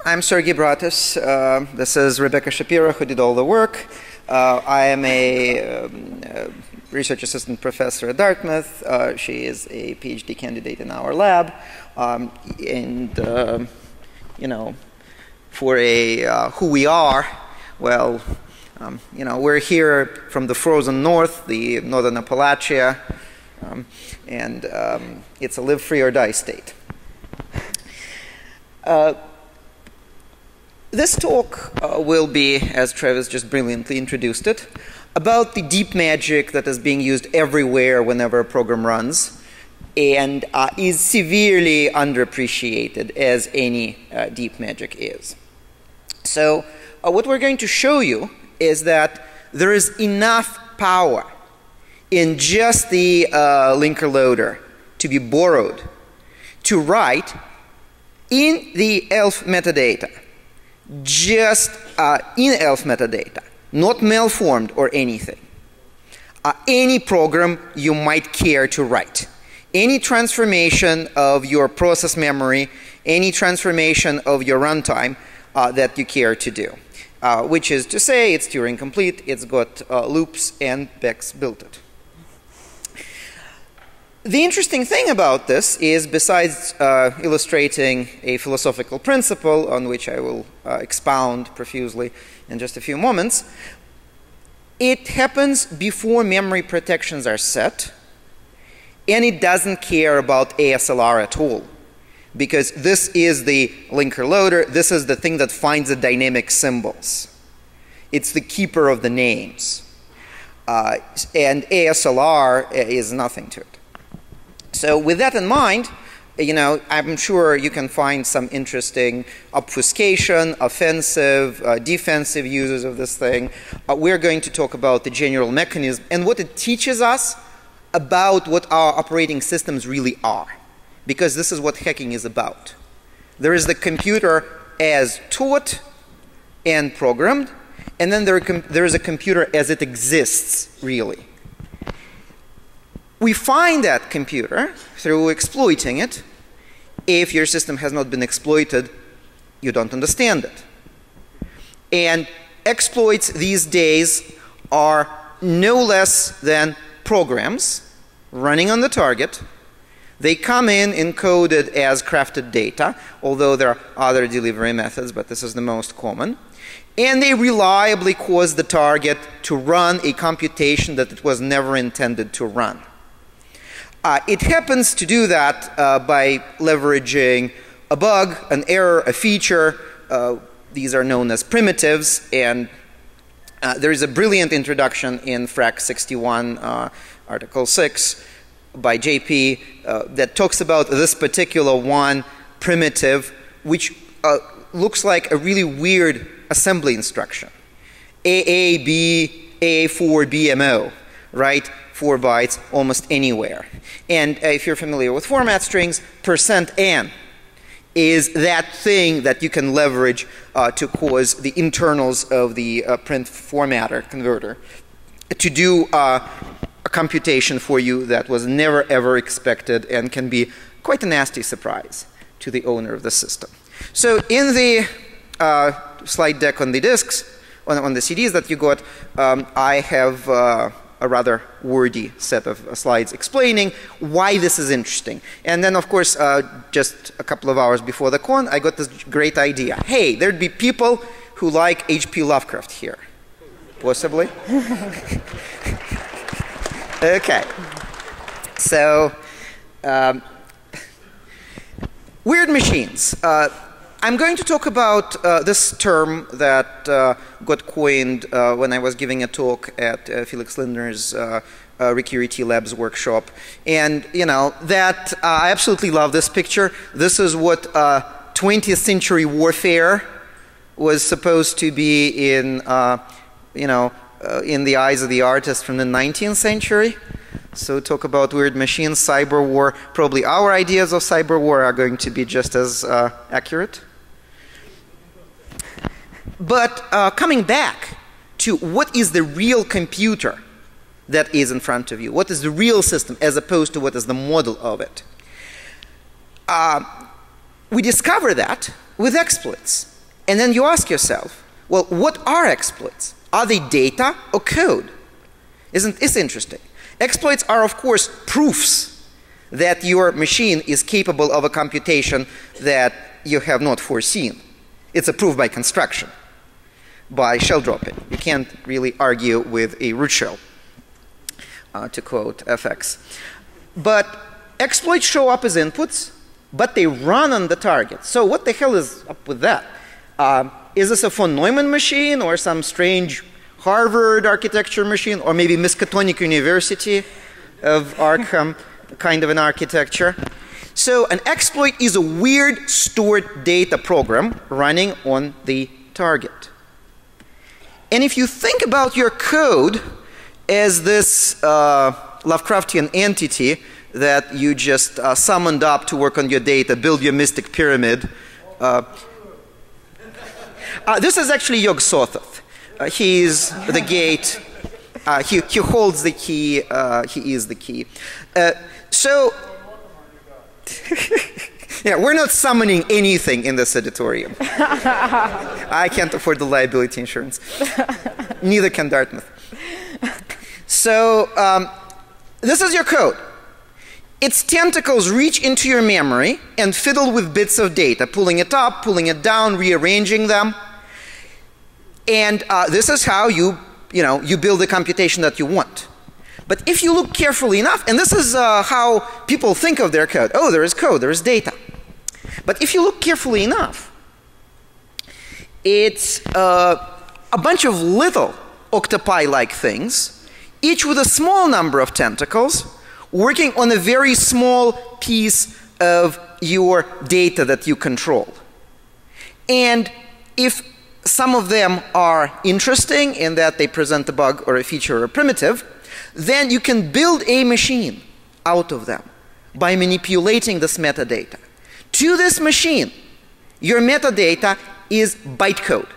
I'm Sergey Bratus. This is Rebecca Shapiro, who did all the work. I am a research assistant professor at Dartmouth. She is a PhD candidate in our lab. You know, for a who we are, well, you know, we're here from the frozen north, the northern Appalachia, and it's a live free or die state. This talk will be, as Travis just brilliantly introduced it, about the deep magic that is being used everywhere whenever a program runs and is severely underappreciated, as any deep magic is. So what we're going to show you is that there is enough power in just the linker loader to be borrowed to write in the ELF metadata, just in ELF metadata, not malformed or anything, any program you might care to write. Any transformation of your process memory, any transformation of your runtime that you care to do. Which is to say, it's Turing complete, it's got loops, and Beck's built it. The interesting thing about this is, besides illustrating a philosophical principle on which I will expound profusely in just a few moments, it happens before memory protections are set, and it doesn't care about ASLR at all. Because this is the linker loader, this is the thing that finds the dynamic symbols. It's the keeper of the names. And ASLR is nothing to it. So with that in mind, you know, I'm sure you can find some interesting obfuscation, offensive, defensive uses of this thing. We're going to talk about the general mechanism and what it teaches us about what our operating systems really are. Because this is what hacking is about. There is the computer as taught and programmed, and then there is a computer as it exists, really. We find that computer through exploiting it. If your system has not been exploited, you don't understand it. And exploits these days are no less than programs running on the target. They come in encoded as crafted data, although there are other delivery methods, but this is the most common. And they reliably cause the target to run a computation that it was never intended to run. It happens to do that by leveraging a bug, an error, a feature. These are known as primitives, and there is a brilliant introduction in FRAC 61, Article 6, by JP that talks about this particular one primitive, which looks like a really weird assembly instruction. AAB, A4, BMO, right? 4 bytes almost anywhere. And if you're familiar with format strings, %n is that thing that you can leverage to cause the internals of the print formatter converter to do a computation for you that was never ever expected and can be quite a nasty surprise to the owner of the system. So in the slide deck on the disks, on the CDs that you got, I have a rather wordy set of slides explaining why this is interesting. And then, of course, just a couple of hours before the con, I got this great idea. Hey, there'd be people who like H.P. Lovecraft here. Possibly? Okay. So, weird machines. I'm going to talk about this term that got coined when I was giving a talk at Felix Lindner's Recurity Labs workshop. And, you know, that I absolutely love this picture. This is what 20th century warfare was supposed to be in, you know, in the eyes of the artist from the 19th century. So talk about weird machines, cyber war. Probably our ideas of cyber war are going to be just as accurate. But coming back to what is the real computer that is in front of you, what is the real system as opposed to what is the model of it, we discover that with exploits. And then you ask yourself, well, what are exploits? Are they data or code? It's interesting. Exploits are, of course, proofs that your machine is capable of a computation that you have not foreseen. It's a proof by construction, by shell dropping. You can't really argue with a root shell, to quote FX. But exploits show up as inputs, but they run on the target. So what the hell is up with that? Is this a von Neumann machine or some strange Harvard architecture machine, or maybe Miskatonic University of Arkham kind of an architecture? So an exploit is a weird stored data program running on the target. And if you think about your code as this Lovecraftian entity that you just summoned up to work on your data, build your mystic pyramid. This is actually Yog-Sothoth. He's the gate. He holds the key. He is the key. So, yeah, we're not summoning anything in this auditorium. I can't afford the liability insurance. Neither can Dartmouth. So, this is your code. Its tentacles reach into your memory and fiddle with bits of data, pulling it up, pulling it down, rearranging them. And this is how you build the computation that you want. But if you look carefully enough, and this is how people think of their code. Oh, there is code, there is data. But if you look carefully enough, it's a bunch of little octopi-like things, each with a small number of tentacles, working on a very small piece of your data that you control. And if some of them are interesting in that they present a bug or a feature or a primitive, then you can build a machine out of them by manipulating this metadata. To this machine, your metadata is bytecode.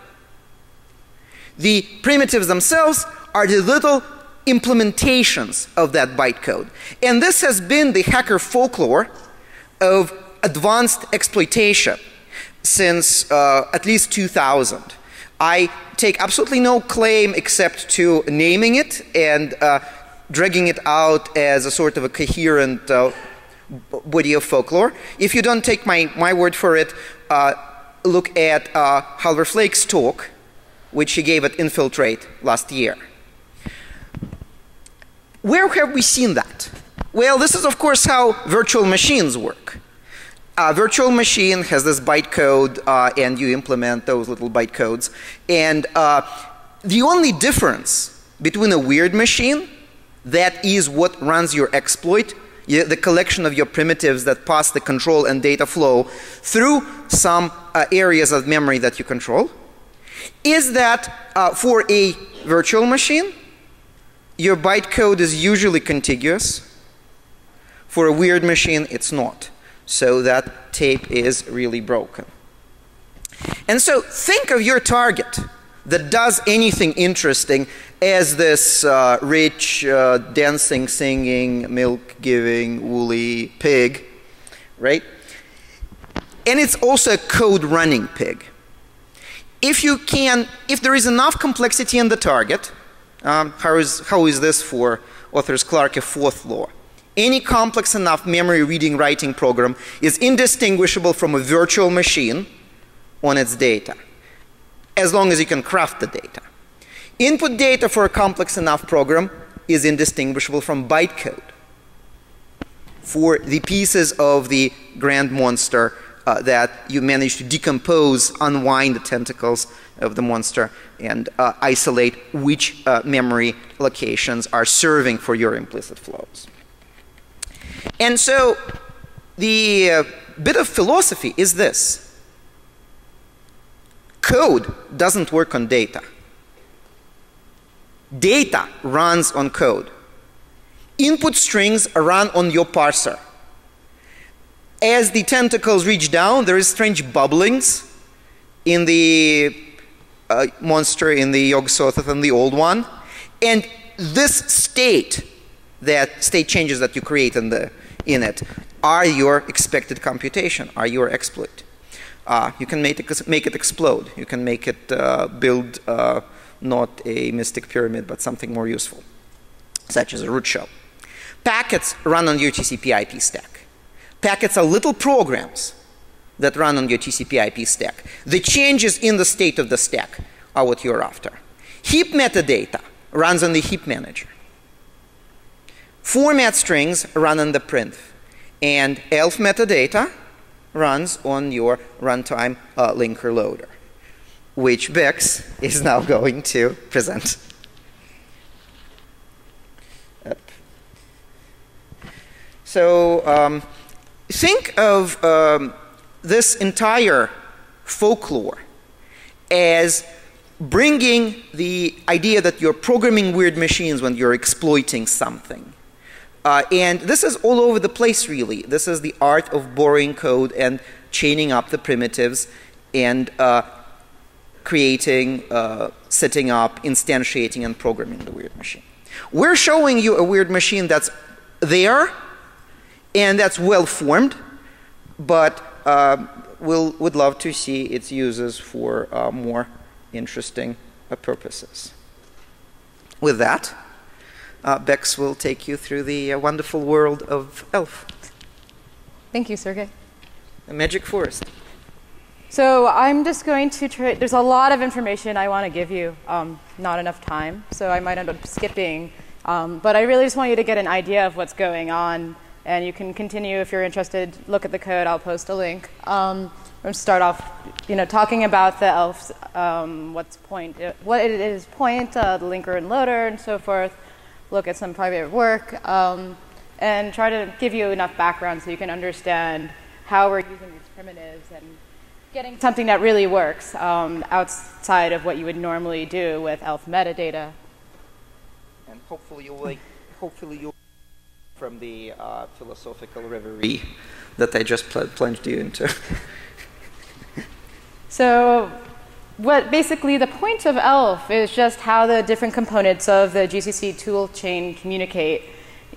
The primitives themselves are the little implementations of that bytecode. And this has been the hacker folklore of advanced exploitation since at least 2000. I take absolutely no claim except to naming it and dragging it out as a sort of a coherent body of folklore. If you don't take my word for it, look at Halvor Flake's talk, which he gave at Infiltrate last year. Where have we seen that? Well, this is, of course, how virtual machines work. A virtual machine has this bytecode, and you implement those little bytecodes. And the only difference between a weird machine, that is what runs your exploit, the collection of your primitives that pass the control and data flow through some areas of memory that you control, is that for a virtual machine, your bytecode is usually contiguous. For a weird machine, it's not. So that tape is really broken. And so think of your target that does anything interesting as this rich, dancing, singing, milk-giving, woolly pig, right? And it's also a code-running pig. If there is enough complexity in the target, how is this for authors Clarke, a fourth law? Any complex enough memory reading writing program is indistinguishable from a virtual machine on its data, as long as you can craft the data. Input data for a complex enough program is indistinguishable from bytecode for the pieces of the grand monster that you manage to decompose, unwind the tentacles of the monster, and isolate which memory locations are serving for your implicit flows. And so the bit of philosophy is this. Code doesn't work on data. Data runs on code. Input strings run on your parser. As the tentacles reach down, there is strange bubblings in the monster, in the Yog-Sothoth and the old one. And this state changes that you create in it are your expected computation, are your exploit. You can make it explode. You can make it build not a mystic pyramid, but something more useful, such as a root shell. Packets run on your TCP/IP stack. Packets are little programs that run on your TCP/IP stack. The changes in the state of the stack are what you're after. Heap metadata runs on the heap manager. Format strings run on the printf. And ELF metadata runs on your runtime linker loader, which Bex is now going to present. So think of this entire folklore as bringing the idea that you're programming weird machines when you're exploiting something. And this is all over the place, really. This is the art of borrowing code and chaining up the primitives and creating, setting up, instantiating, and programming the weird machine. We're showing you a weird machine that's there and that's well formed, but would love to see its uses for more interesting purposes. With that, Bex will take you through the wonderful world of ELF. Thank you, Sergey. A magic forest. So I'm just going to try. There's a lot of information I want to give you, not enough time, so I might end up skipping. But I really just want you to get an idea of what's going on, and you can continue if you're interested. Look at the code. I'll post a link. I'm going to start off, talking about the ELFs, what it is, the linker and loader, and so forth. Look at some private work, and try to give you enough background so you can understand how we're using these primitives and getting something that really works outside of what you would normally do with ELF metadata. And hopefully you'll from the philosophical reverie that I just plunged you into. So basically the point of ELF is just how the different components of the GCC tool chain communicate.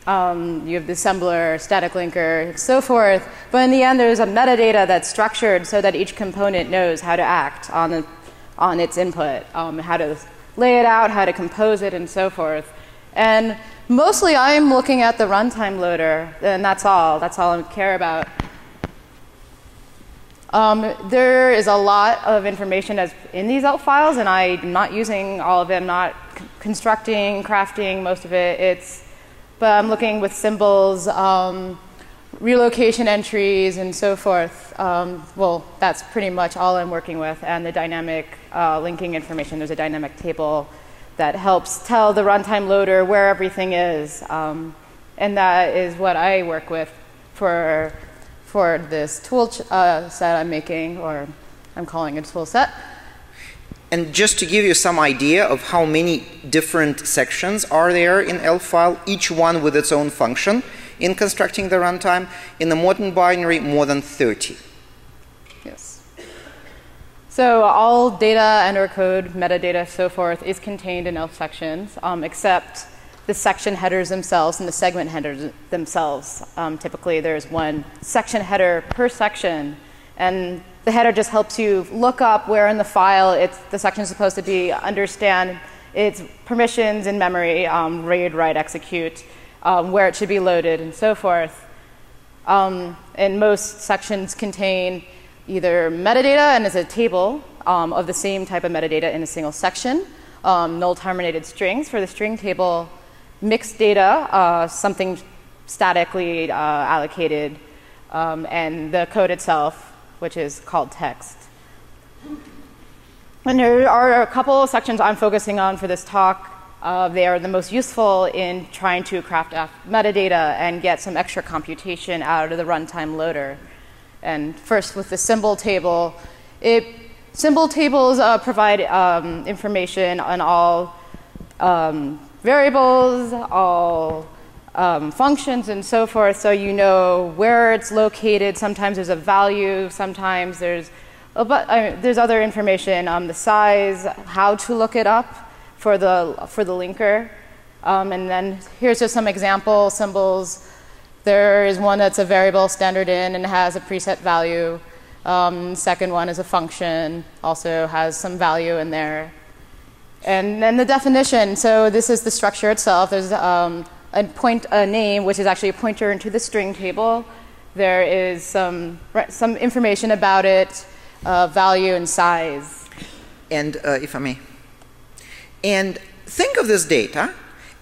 You have the assembler, static linker, and so forth. But in the end, there's a metadata that's structured so that each component knows how to act on its input, how to lay it out, how to compose it, and so forth. And mostly, I'm looking at the runtime loader, and that's all. That's all I care about. There is a lot of information that's in these ELF files, and I'm not using all of it. I'm not constructing, crafting most of it. But I'm looking with symbols, relocation entries, and so forth. Well, that's pretty much all I'm working with. And the dynamic linking information. There's a dynamic table that helps tell the runtime loader where everything is. And that is what I work with for this tool set I'm making, or I'm calling it a tool set. And just to give you some idea of how many different sections are there in ELF file, each one with its own function in constructing the runtime, in the modern binary, more than 30. Yes. So all data and/or code, metadata, so forth, is contained in ELF sections, except the section headers themselves and the segment headers themselves. Typically, there's one section header per section, and the header just helps you look up where in the file the section is supposed to be, understand its permissions in memory, read, write, execute, where it should be loaded, and so forth. And most sections contain either metadata, and is a table of the same type of metadata in a single section, null terminated strings for the string table, mixed data, something statically allocated, and the code itself, which is called text. And there are a couple of sections I'm focusing on for this talk. They are the most useful in trying to craft metadata and get some extra computation out of the runtime loader. And first, with the symbol table, symbol tables provide information on all variables, all functions, and so forth, so you know where it's located. Sometimes there's a value, sometimes there's other information, the size, how to look it up for the linker. And then here's just some example symbols. There is one that's a variable standard in and has a preset value. Second one is a function, also has some value in there. And then the definition, so this is the structure itself. There's a name, which is actually a pointer into the string table. There is some information about it, value and size. And if I may, and think of this data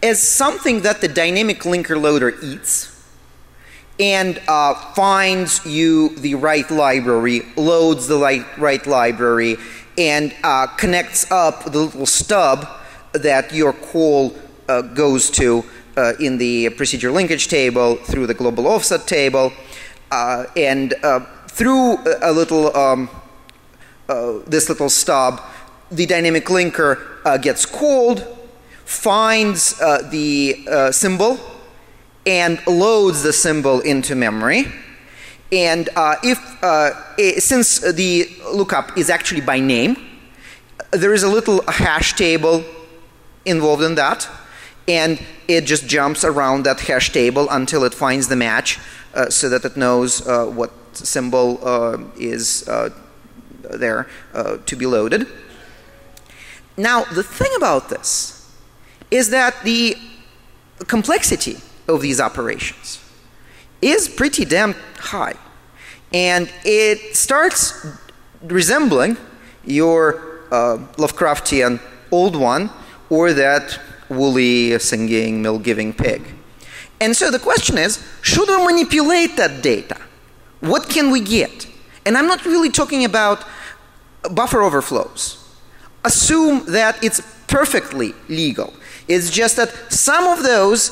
as something that the dynamic linker loader eats and finds you the right library, loads the right library, and connects up the little stub that your call goes to in the procedure linkage table through the global offset table, and through a little this little stub, the dynamic linker gets called, finds the symbol, and loads the symbol into memory. And since the lookup is actually by name, there is a little hash table involved in that, and it just jumps around that hash table until it finds the match, so that it knows what symbol is there to be loaded. Now, the thing about this is that the complexity of these operations is pretty damn high, and it starts resembling your Lovecraftian old one, or that woolly singing milk-giving pig. And so the question is, should we manipulate that data? What can we get? And I'm not really talking about buffer overflows. Assume that it's perfectly legal. It's just that some of those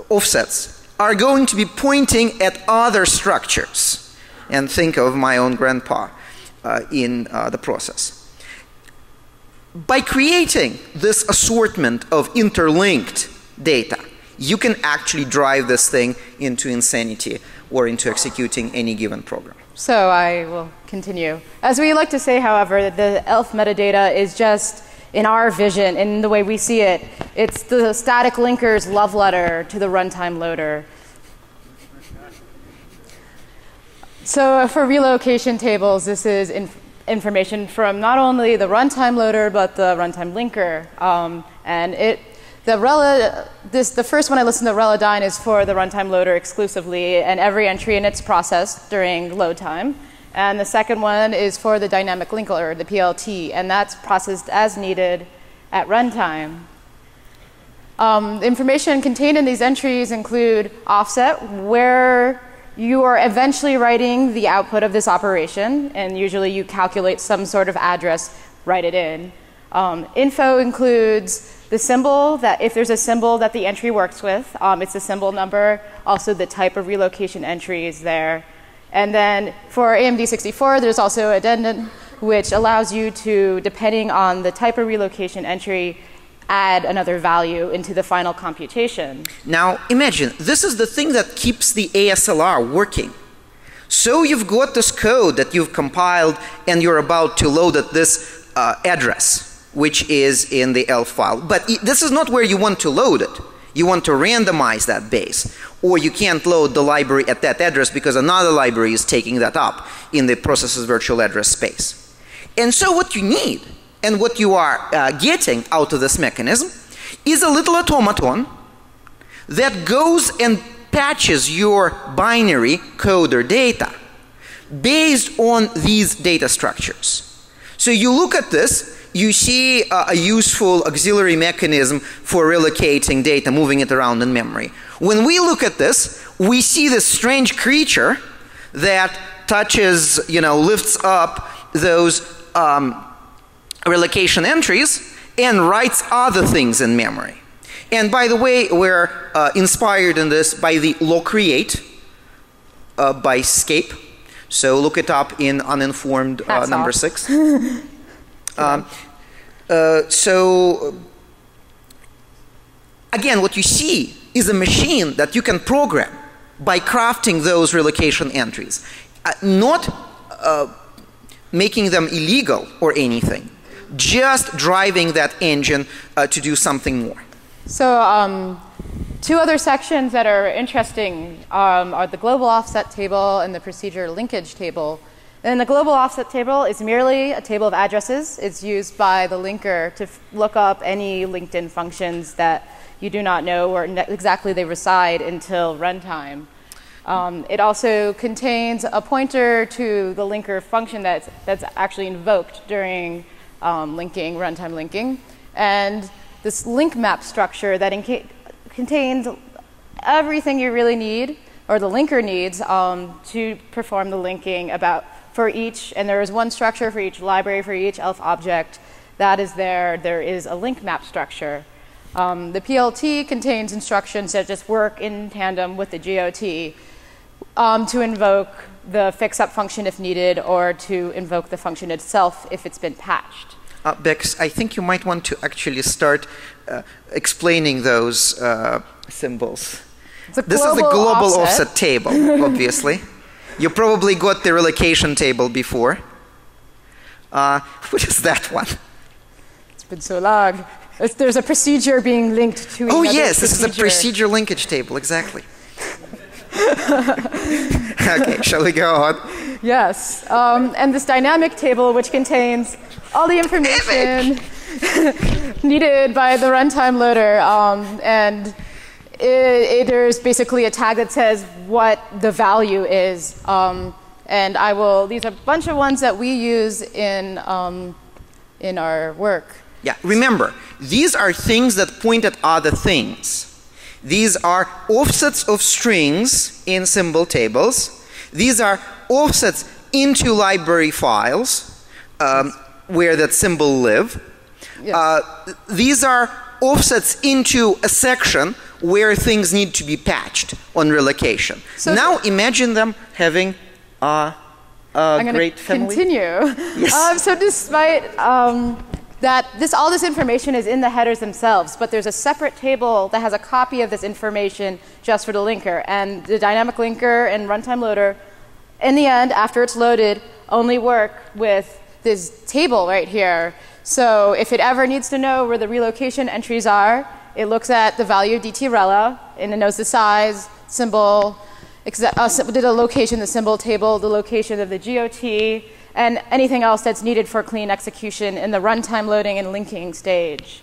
offsets are going to be pointing at other structures. And think of my own grandpa in the process. By creating this assortment of interlinked data, you can actually drive this thing into insanity or into executing any given program. So I will continue. As we like to say, however, the ELF metadata is just, in our vision, in the way we see it, it's the static linker's love letter to the runtime loader. So for relocation tables, this is information from not only the runtime loader, but the runtime linker. And the first one I listened to, Relodyne, is for the runtime loader exclusively, and every entry in it's processed during load time. And the second one is for the dynamic linker, the PLT, and that's processed as needed at runtime. The information contained in these entries include offset, where you are eventually writing the output of this operation, and usually you calculate some sort of address, write it in. Info includes the symbol, that if there's a symbol that the entry works with, it's the symbol number. Also, the type of relocation entry is there. And then for AMD64, there's also addendum, which allows you to, depending on the type of relocation entry, add another value into the final computation. Now, imagine, this is the thing that keeps the ASLR working. So you've got this code that you've compiled, and you're about to load at this address, which is in the ELF file. But this is not where you want to load it. You want to randomize that base. Or you can't load the library at that address because another library is taking that up in the processor's virtual address space. And so what you need, and what you are getting out of this mechanism, is a little automaton that goes and patches your binary code or data based on these data structures. So you look at this, you see a useful auxiliary mechanism for relocating data, moving it around in memory. When we look at this, we see this strange creature that touches, lifts up those relocation entries and writes other things in memory. And by the way, we're inspired in this by the locreate by Scape. So look it up in uninformed number 6. So again, what you see is a machine that you can program by crafting those relocation entries, not making them illegal or anything, just driving that engine to do something more. So Two other sections that are interesting are the global offset table and the procedure linkage table. And the global offset table is merely a table of addresses. It's used by the linker to look up any LinkedIn functions that you do not know where exactly they reside until runtime. It also contains a pointer to the linker function that's actually invoked during linking, runtime linking. And this link map structure that contains everything you really need, or the linker needs, to perform the linking for each, and there is one structure for each library, for each ELF object. That is there is a link map structure. The PLT contains instructions that just work in tandem with the GOT to invoke the fix-up function if needed, or to invoke the function itself if it's been patched. Bex, I think you might want to actually start explaining those symbols. This is the global offset table, obviously. You probably got the relocation table before. What is that one? It's been so long. There's a procedure being linked to another procedure. This is a procedure linkage table, exactly. Okay, shall we go on? Yes, and this dynamic table, which contains all the information needed by the runtime loader, and there's basically a tag that says what the value is, and these are a bunch of ones that we use in our work. Yeah, remember, these are things that point at other things. These are offsets of strings in symbol tables. These are offsets into library files where that symbol live. Yes. These are offsets into a section where things need to be patched on relocation. So now imagine them having a great family. Continue. Yes. So despite all this information is in the headers themselves, but there's a separate table that has a copy of this information just for the linker. And the dynamic linker and runtime loader, in the end, after it's loaded, only work with this table right here. So if it ever needs to know where the relocation entries are, it looks at the value of DT-rela, and it knows the size, symbol, the location, the symbol table, the location of the GOT, and anything else that's needed for clean execution in the runtime loading and linking stage.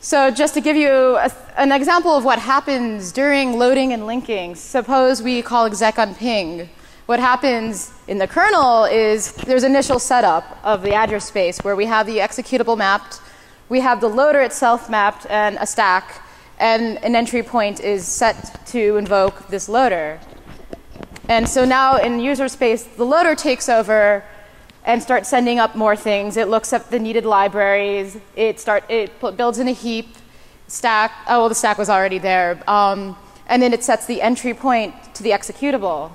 So just to give you an example of what happens during loading and linking, suppose we call exec on ping. What happens in the kernel is there's initial setup of the address space where we have the executable mapped, we have the loader itself mapped and a stack, and an entry point is set to invoke this loader. And so now in user space, the loader takes over and starts sending up more things. It looks up the needed libraries. It builds in a heap, stack. Oh, well, the stack was already there. And then it sets the entry point to the executable.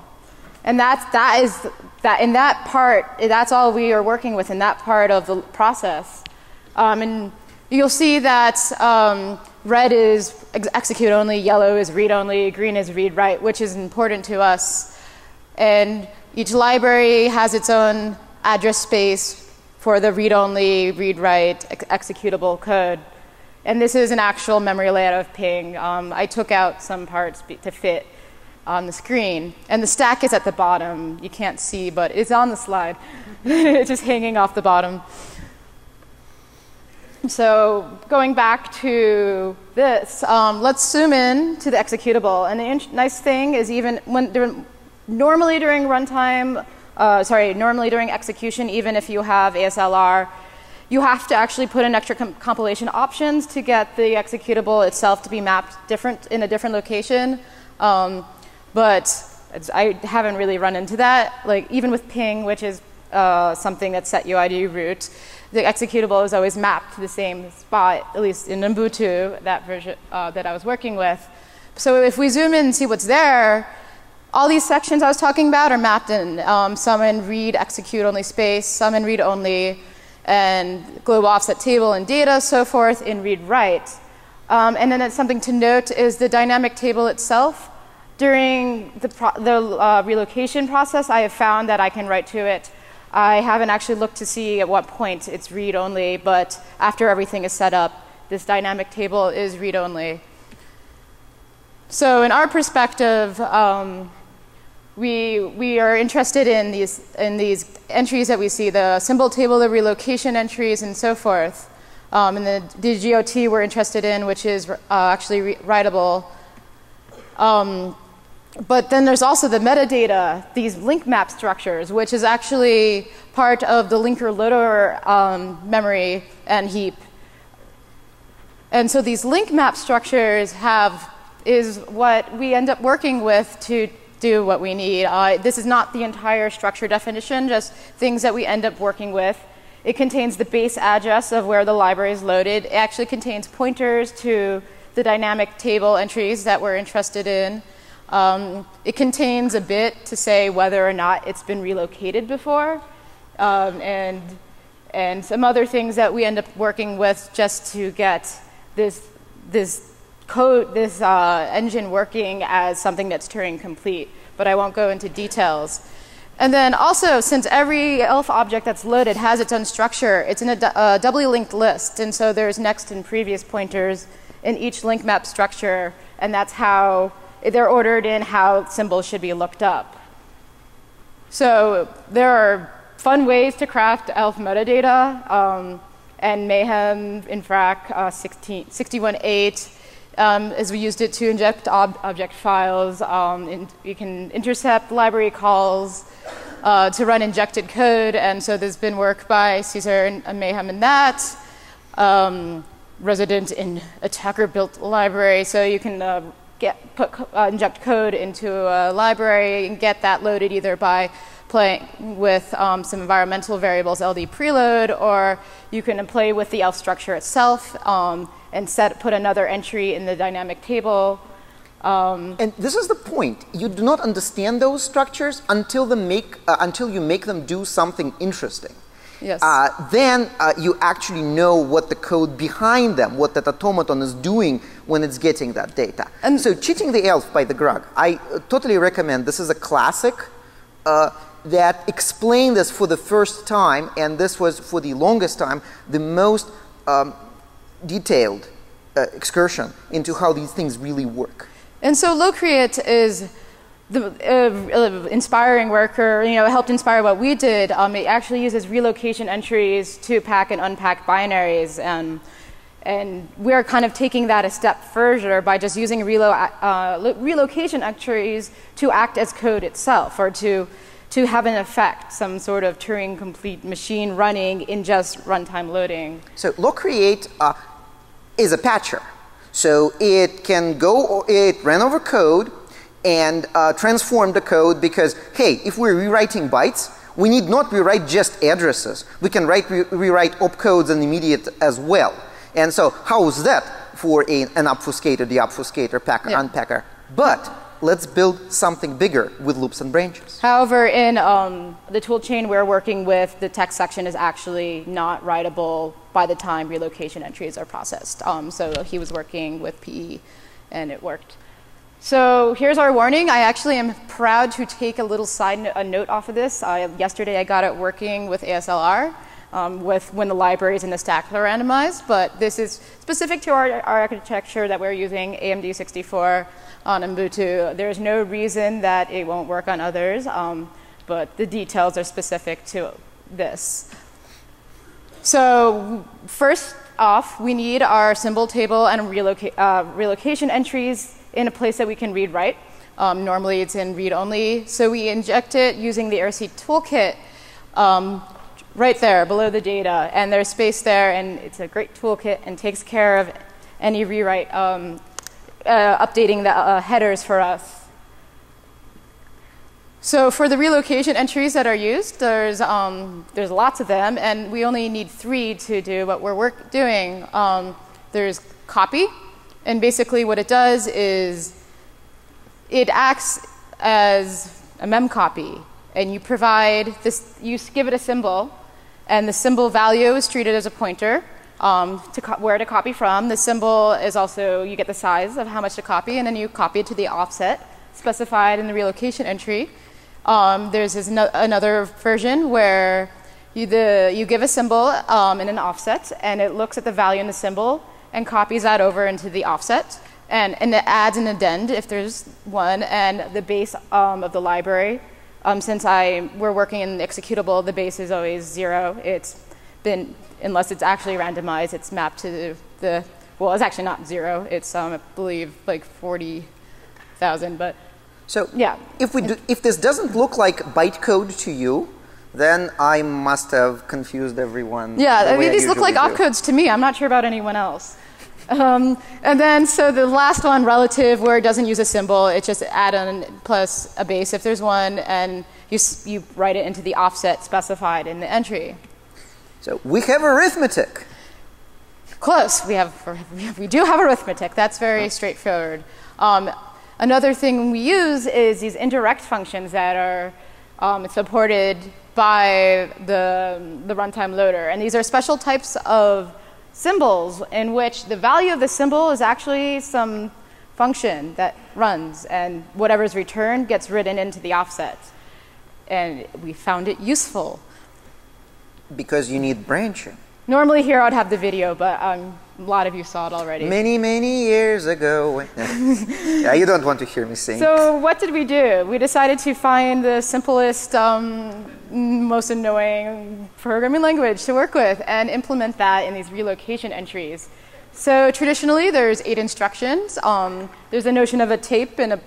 And in that part, that's all we are working with in that part of the process. And you'll see that red is execute only, yellow is read only, green is read write, which is important to us. And each library has its own address space for the read-only, read-write, executable code. And this is an actual memory layout of ping. I took out some parts to fit on the screen. And the stack is at the bottom. You can't see, but it's on the slide. It's just hanging off the bottom. So going back to this, let's zoom in to the executable. And the nice thing is even when normally during runtime, normally during execution, even if you have ASLR, you have to actually put in extra compilation options to get the executable itself to be mapped in a different location. But I haven't really run into that. Like even with ping, which is something that's set UID root, the executable is always mapped to the same spot, at least in Ubuntu, that version that I was working with. So if we zoom in and see what's there, all these sections I was talking about are mapped in, some in read, execute only space, some in read only, and global offset table and data, so forth, in read write. And then it's something to note is the dynamic table itself. During the relocation process, I have found that I can write to it. I haven't actually looked to see at what point it's read only, but after everything is set up, this dynamic table is read-only. So in our perspective, we are interested in these entries that we see, the symbol table, the relocation entries, and so forth. And the GOT we're interested in, which is actually writable. But then there's also the metadata, these link map structures, which is actually part of the linker-loader memory and heap. And so these link map structures is what we end up working with to do what we need. This is not the entire structure definition, just things that we end up working with. It contains the base address of where the library is loaded. It actually contains pointers to the dynamic table entries that we're interested in. It contains a bit to say whether or not it's been relocated before, and some other things that we end up working with just to get this code, this engine working as something that's Turing complete. But I won't go into details. And then also, since every ELF object that's loaded has its own structure, it's in a doubly linked list. And so there's next and previous pointers in each link map structure. And that's how they're ordered in how symbols should be looked up. So there are fun ways to craft ELF metadata. And Mayhem in FRAC 61.8, as we used it to inject object files. You can intercept library calls to run injected code. And so there's been work by Caesar and Mayhem in that. Resident in attacker-built library. So you can inject code into a library and get that loaded either by playing with some environmental variables, LD preload, or you can play with the ELF structure itself and put another entry in the dynamic table. And this is the point. You do not understand those structures until you make them do something interesting. Yes. Then you actually know what the code behind them, what that automaton is doing when it's getting that data. And so cheating the ELF by the grug, I totally recommend. This is a classic that explained this for the first time, and this was for the longest time the most detailed excursion into how these things really work. And so Locreate is the inspiring work, or helped inspire what we did. It actually uses relocation entries to pack and unpack binaries, and we're kind of taking that a step further by just using relocation entries to act as code itself, or to have an effect, some sort of Turing complete machine running in just runtime loading. So Locreate is a patcher. So it can it ran over code and transform the code because, hey, if we're rewriting bytes, we need not rewrite just addresses. We can rewrite opcodes and immediate as well. And so how is that for an obfuscator, deobfuscator, packer, unpacker? But let's build something bigger with loops and branches. However, in the toolchain we're working with, the text section is actually not writable by the time relocation entries are processed. So he was working with PE, and it worked. So here's our warning. I actually am proud to take a little note off of this. Yesterday I got it working with ASLR, when the libraries in the stack are randomized. But this is specific to our architecture that we're using, AMD 64 on Ubuntu. There's no reason that it won't work on others, but the details are specific to this. So first off, we need our symbol table and relocation entries in a place that we can read-write. Normally it's in read-only. So we inject it using the AirC toolkit right there below the data. And there's space there, and it's a great toolkit and takes care of any rewrite, updating the headers for us. So for the relocation entries that are used, there's lots of them, and we only need 3 to do what we're doing. There's copy, and basically what it does is it acts as a memcopy, and you provide this. You give it a symbol, and the symbol value is treated as a pointer where to copy from. The symbol is also, you get the size of how much to copy, and then you copy it to the offset specified in the relocation entry. There's another version where you give a symbol in an offset, and it looks at the value in the symbol and copies that over into the offset. And it adds an addend if there's one, and the base of the library. Since we're working in the executable, the base is always 0. It's been, unless it's actually randomized, it's mapped to well, it's actually not 0. It's, I believe, like 40,000, but so yeah. If this doesn't look like bytecode to you, then I must have confused everyone. Yeah, I mean, these look like opcodes to me. I'm not sure about anyone else. And then, so the last one, relative, where it doesn't use a symbol, it's just add-on plus a base if there's one, and you write it into the offset specified in the entry. So we have arithmetic. Close. We do have arithmetic. That's very straightforward. Another thing we use is these indirect functions that are supported by the runtime loader, and these are special types of symbols in which the value of the symbol is actually some function that runs, and whatever's returned gets written into the offset. And we found it useful. Because you need branching. Normally here I'd have the video, but a lot of you saw it already. Many, many years ago. Yeah, you don't want to hear me sing. So what did we do? We decided to find the simplest, most annoying programming language to work with and implement that in these relocation entries. So traditionally there's 8 instructions. There's a notion of a tape and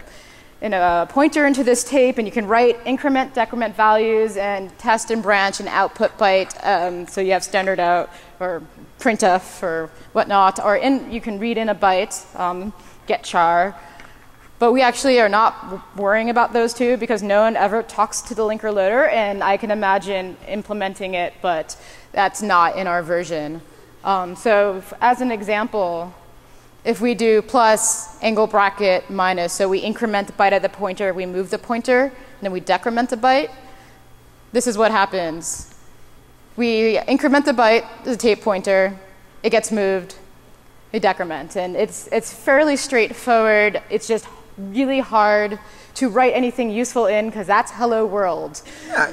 a pointer into this tape, and you can write increment, decrement values, and test and branch and output byte. So you have standard out or printf or whatnot, or you can read in a byte, get char. But we actually are not worrying about those two because no one ever talks to the linker loader, and I can imagine implementing it, but that's not in our version. So as an example, if we do plus angle bracket minus, so we increment the byte at the pointer, we move the pointer, and then we decrement the byte, this is what happens. We increment the byte, the tape pointer, it gets moved, we decrement. And it's fairly straightforward. It's just really hard to write anything useful in because that's hello world. Yeah.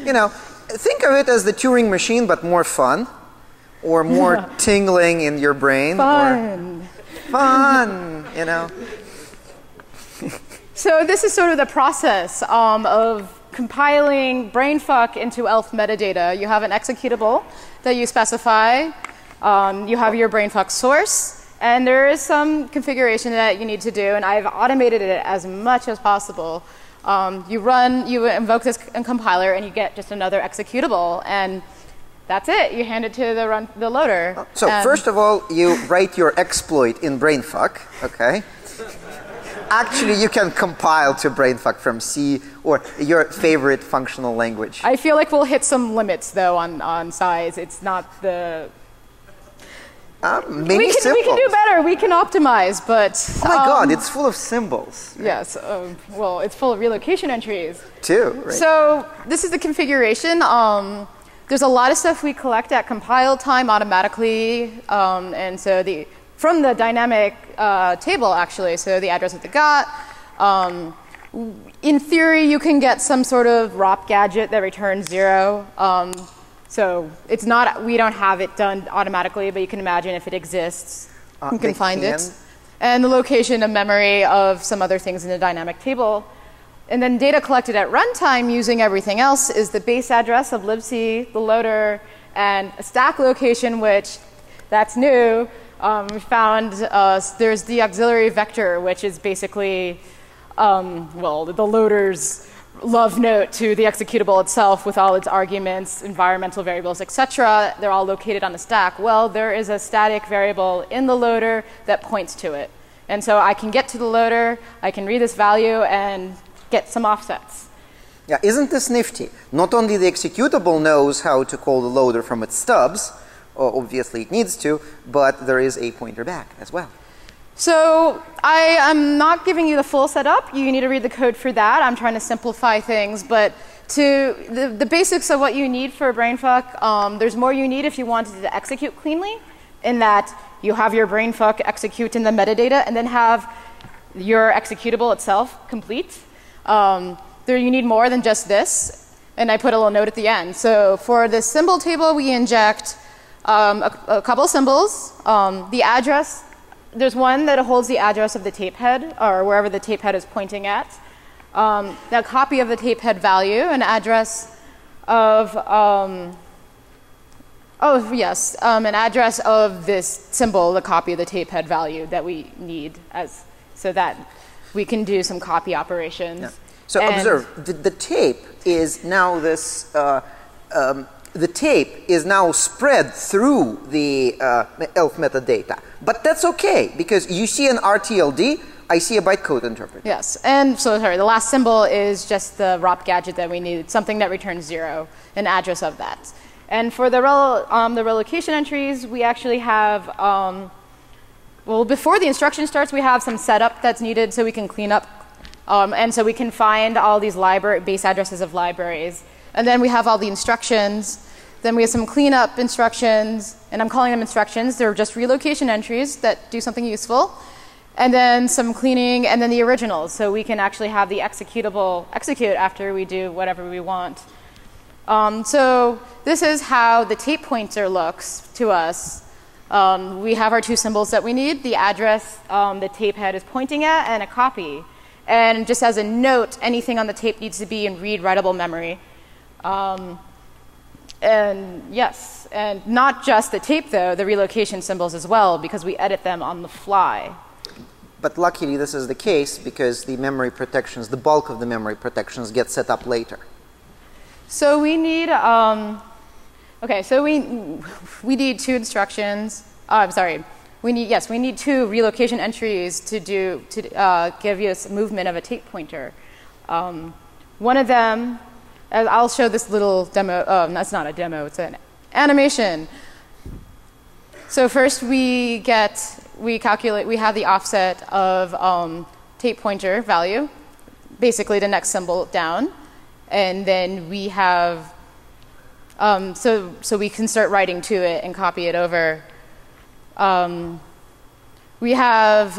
You know, think of it as the Turing machine, but more fun. Or more tingling in your brain. Fun. Or fun, you know. So this is sort of the process of compiling brainfuck into ELF metadata. You have an executable that you specify. You have your brainfuck source. And there is some configuration that you need to do. And I've automated it as much as possible. You invoke this compiler, and you get just another executable. And that's it. You hand it to the loader. So first of all, you write your exploit in brainfuck, okay? Actually, you can compile to brainfuck from C or your favorite functional language. I feel like we'll hit some limits, though, on size. It's not the... we can do better. We can optimize, but... Oh my God, it's full of symbols. Yes. Well, it's full of relocation entries. Too, right? So this is the configuration. There's a lot of stuff we collect at compile time automatically, and so from the dynamic table, actually, so the address of the GOT. In theory, you can get some sort of ROP gadget that returns 0. So it's not, we don't have it done automatically, but you can imagine if it exists, you can find it. And the location of memory of some other things in the dynamic table. And then data collected at runtime using everything else is the base address of libc, the loader, and a stack location, which that's new. We found there's the auxiliary vector, which is basically, well, the loader's love note to the executable itself with all its arguments, environmental variables, etc. They're all located on the stack. Well, there is a static variable in the loader that points to it. And so I can get to the loader, I can read this value, and get some offsets. Yeah, isn't this nifty? Not only the executable knows how to call the loader from its stubs, obviously it needs to, but there is a pointer back as well. So I am not giving you the full setup. You need to read the code for that. I'm trying to simplify things, but to the basics of what you need for a brainfuck, there's more you need if you wanted to execute cleanly, in that you have your brainfuck execute in the metadata and then have your executable itself complete. There you need more than just this, and I put a little note at the end. So for the symbol table, we inject a couple symbols, the address. There's one that holds the address of the tape head, or wherever the tape head is pointing at. A copy of the tape head value, an address of, an address of this symbol, the copy of the tape head value that we need so that we can do some copy operations. Yeah. So observe, the tape is now this, the tape is now spread through the ELF metadata. But that's okay, because you see an RTLD, I see a bytecode interpreter. Yes, and so sorry, the last symbol is just the ROP gadget that we need, something that returns 0, an address of that. And for the relocation entries, we actually have, well, before the instruction starts, we have some setup that's needed so we can clean up. And so we can find all these base addresses of libraries. And then we have all the instructions. Then we have some cleanup instructions. And I'm calling them instructions. They're just relocation entries that do something useful. And then some cleaning, and then the originals. So we can actually have the executable execute after we do whatever we want. So this is how the tape pointer looks to us. We have our 2 symbols that we need, the address the tape head is pointing at, and a copy. And just as a note, anything on the tape needs to be in read-writable memory. And yes, and not just the tape, though, the relocation symbols as well, because we edit them on the fly. But luckily, this is the case because the memory protections, the bulk of the memory protections get set up later. So we need, so we need 2 instructions. I'm sorry. We need 2 relocation entries to give you a movement of a tape pointer. One of them, I'll show this little demo. That's not a demo. It's an animation. So first we calculate. We have the offset of tape pointer value, basically the next symbol down, and then we have. So we can start writing to it and copy it over. We have,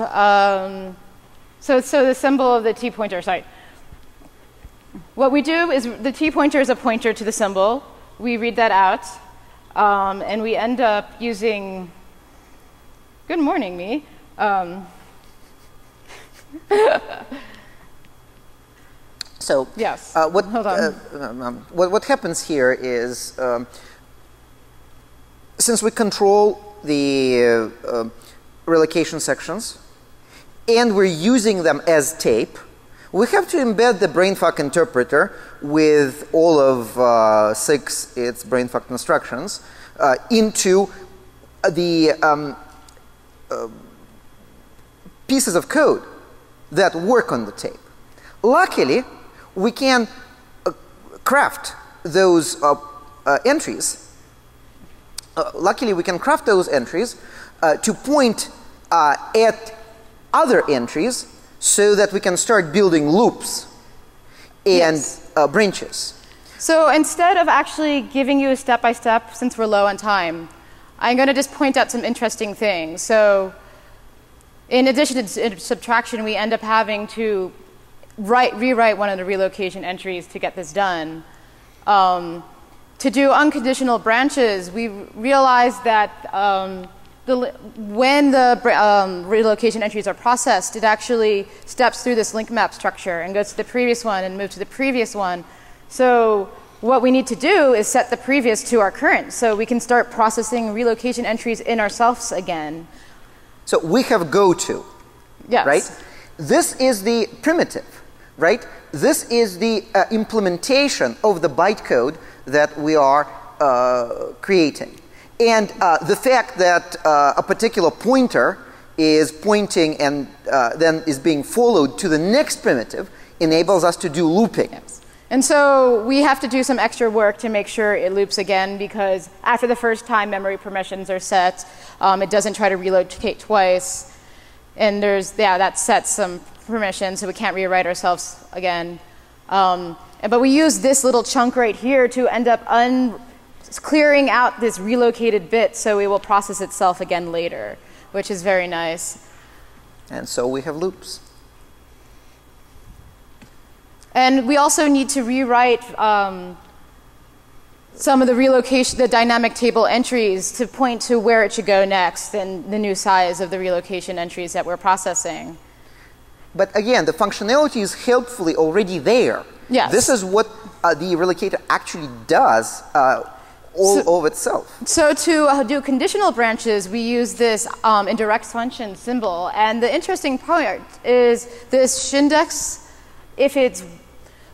so the symbol of the T-pointer, sorry. What we do is the T-pointer is a pointer to the symbol. We read that out, and we end up using, good morning, me. So yes. What happens here is, since we control the relocation sections, and we're using them as tape, we have to embed the brainfuck interpreter with all of 6 its brainfuck instructions into the pieces of code that work on the tape. Luckily, we can craft those entries. To point at other entries so that we can start building loops and branches. So instead of actually giving you a step-by-step, since we're low on time, I'm going to just point out some interesting things. So in addition to subtraction, we end up having to rewrite one of the relocation entries to get this done. To do unconditional branches, we realized that when the relocation entries are processed, it actually steps through this link map structure and goes to the previous one and moves to the previous one. So what we need to do is set the previous to our current, so we can start processing relocation entries in ourselves again. So we have goto, yes. Right? This is the primitive, right? This is the implementation of the bytecode that we are creating. And the fact that a particular pointer is pointing and then is being followed to the next primitive enables us to do looping. Yes. And so we have to do some extra work to make sure it loops again, because after the first time memory permissions are set, it doesn't try to relocate twice. And that sets some permissions, so we can't rewrite ourselves again. But we use this little chunk right here to end up clearing out this relocated bit, so it will process itself again later, which is very nice. And so we have loops. And we also need to rewrite some of the relocation, the dynamic table entries to point to where it should go next and the new size of the relocation entries that we're processing. But again, the functionality is helpfully already there. Yes. This is what the relocator actually does all of itself. So to do conditional branches, we use this indirect function symbol. And the interesting part is this shindex, if it's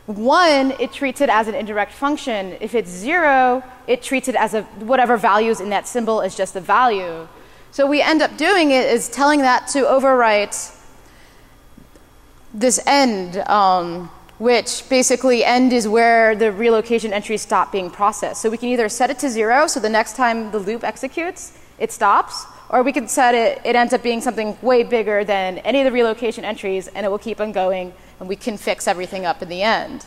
1, it treats it as an indirect function. If it's 0, it treats it as whatever values in that symbol is just a value. So we end up doing it is telling that to overwrite this end, which basically end is where the relocation entries stop being processed. So we can either set it to 0, so the next time the loop executes, it stops, or we can set it, it ends up being something way bigger than any of the relocation entries, and it will keep on going, and we can fix everything up in the end.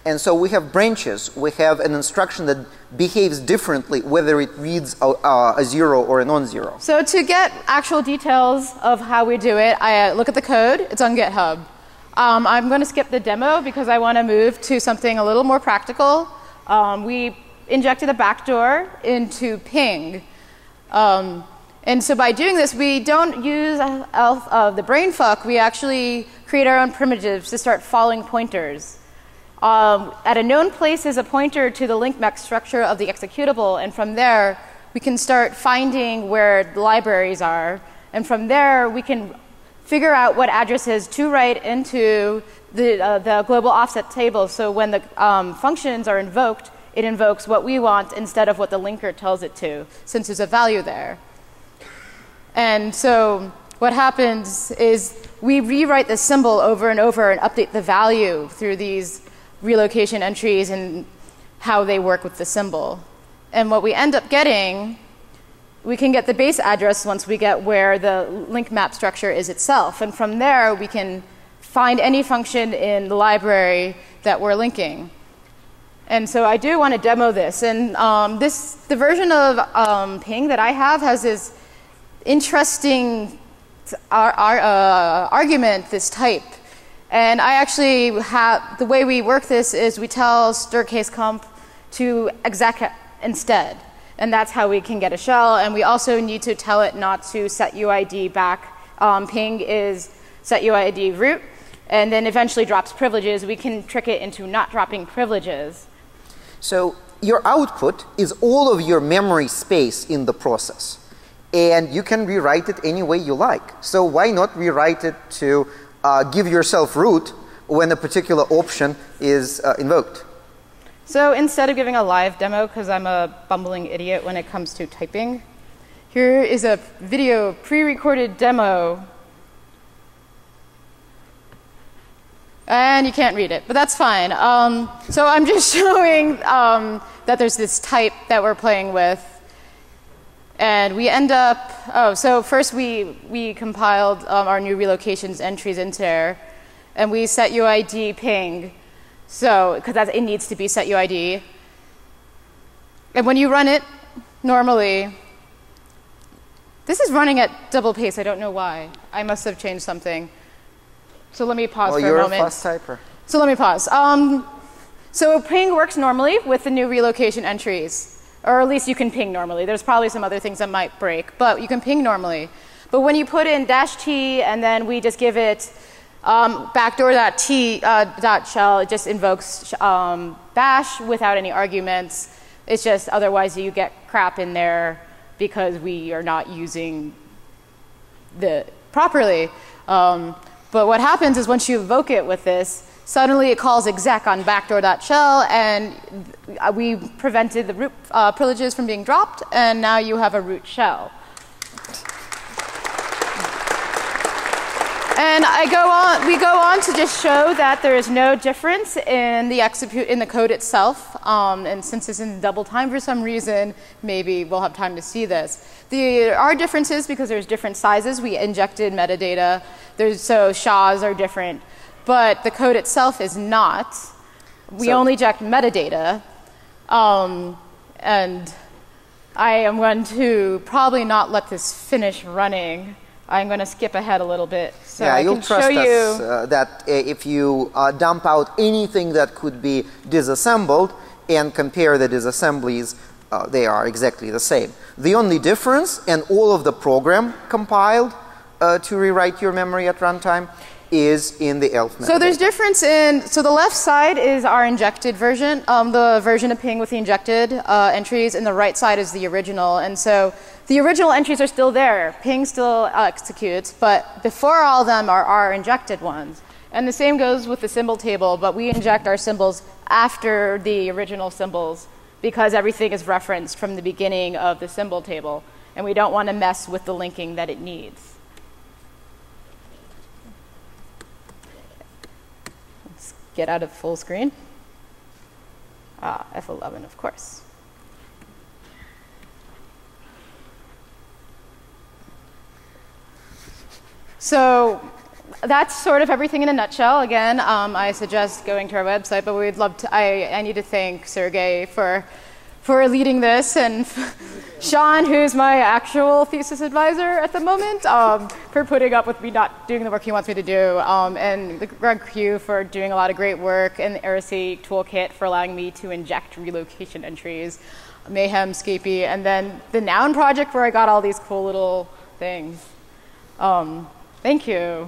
And so we have branches. We have an instruction that behaves differently whether it reads a 0 or a non-zero. So to get actual details of how we do it, I look at the code. It's on GitHub. I'm going to skip the demo because I want to move to something a little more practical. We injected a backdoor into ping. And so by doing this, we don't use the brainfuck. We actually create our own primitives to start following pointers. At a known place is a pointer to the link mech structure of the executable, and from there we can start finding where the libraries are, and from there we can figure out what addresses to write into the global offset table. So when the functions are invoked, it invokes what we want instead of what the linker tells it to, since there's a value there. And so what happens is we rewrite the symbol over and over and update the value through these relocation entries and how they work with the symbol. And what we end up getting, we can get the base address once we get where the link map structure is itself. And from there, we can find any function in the library that we're linking. And so I do want to demo this. And the version of ping that I have has this interesting argument, this type. And I actually have, the way we work this is we tell stir case comp to exec instead. And that's how we can get a shell. And we also need to tell it not to set UID back. Ping is set UID root, and then eventually drops privileges. We can trick it into not dropping privileges. So your output is all of your memory space in the process. And you can rewrite it any way you like. So why not rewrite it to give yourself root when a particular option is invoked? So instead of giving a live demo, because I'm a bumbling idiot when it comes to typing, here is a video pre-recorded demo. And you can't read it, but that's fine. So I'm just showing that there's this type that we're playing with. And we end up, so first we compiled our new relocations entries into there, and we set UID ping, so, because it needs to be set UID. And when you run it, normally, this is running at double pace, I don't know why. I must have changed something. So let me pause for a moment. You're a fast typer. So let me pause. So ping works normally with the new relocation entries. Or at least you can ping normally. There's probably some other things that might break, but you can ping normally. But when you put in -t and then we just give it backdoor.shell, it just invokes bash without any arguments. It's just otherwise you get crap in there because we are not using the properly. But what happens is once you invoke it with this, suddenly it calls exec on backdoor.shell, and we prevented the root privileges from being dropped, and now you have a root shell. And we go on to just show that there is no difference in the code itself. And since it's in double time for some reason, maybe we'll have time to see this. There are differences because there's different sizes. We injected metadata. So SHAs are different. But the code itself is not. We only inject metadata. And I am going to probably not let this finish running. I'm going to skip ahead a little bit so I can show you. You'll trust us that if you dump out anything that could be disassembled, and compare the disassemblies, they are exactly the same. The only difference, and all of the program compiled to rewrite your memory at runtime, is in the ELF metadata. So there's difference in, so the left side is our injected version, the version of ping with the injected entries, and the right side is the original. And so the original entries are still there. Ping still executes, but before all of them are our injected ones. And the same goes with the symbol table, but we inject our symbols after the original symbols because everything is referenced from the beginning of the symbol table, and we don't want to mess with the linking that it needs. Get out of full screen. F11, of course. So that's sort of everything in a nutshell. Again, I suggest going to our website, but we'd love to, I need to thank Sergey for leading this, and Sean, who's my actual thesis advisor at the moment, for putting up with me not doing the work he wants me to do, and the Greg Q for doing a lot of great work, and the Heresy toolkit for allowing me to inject relocation entries, Mayhem, Scapy, and then the Noun project where I got all these cool little things. Thank you.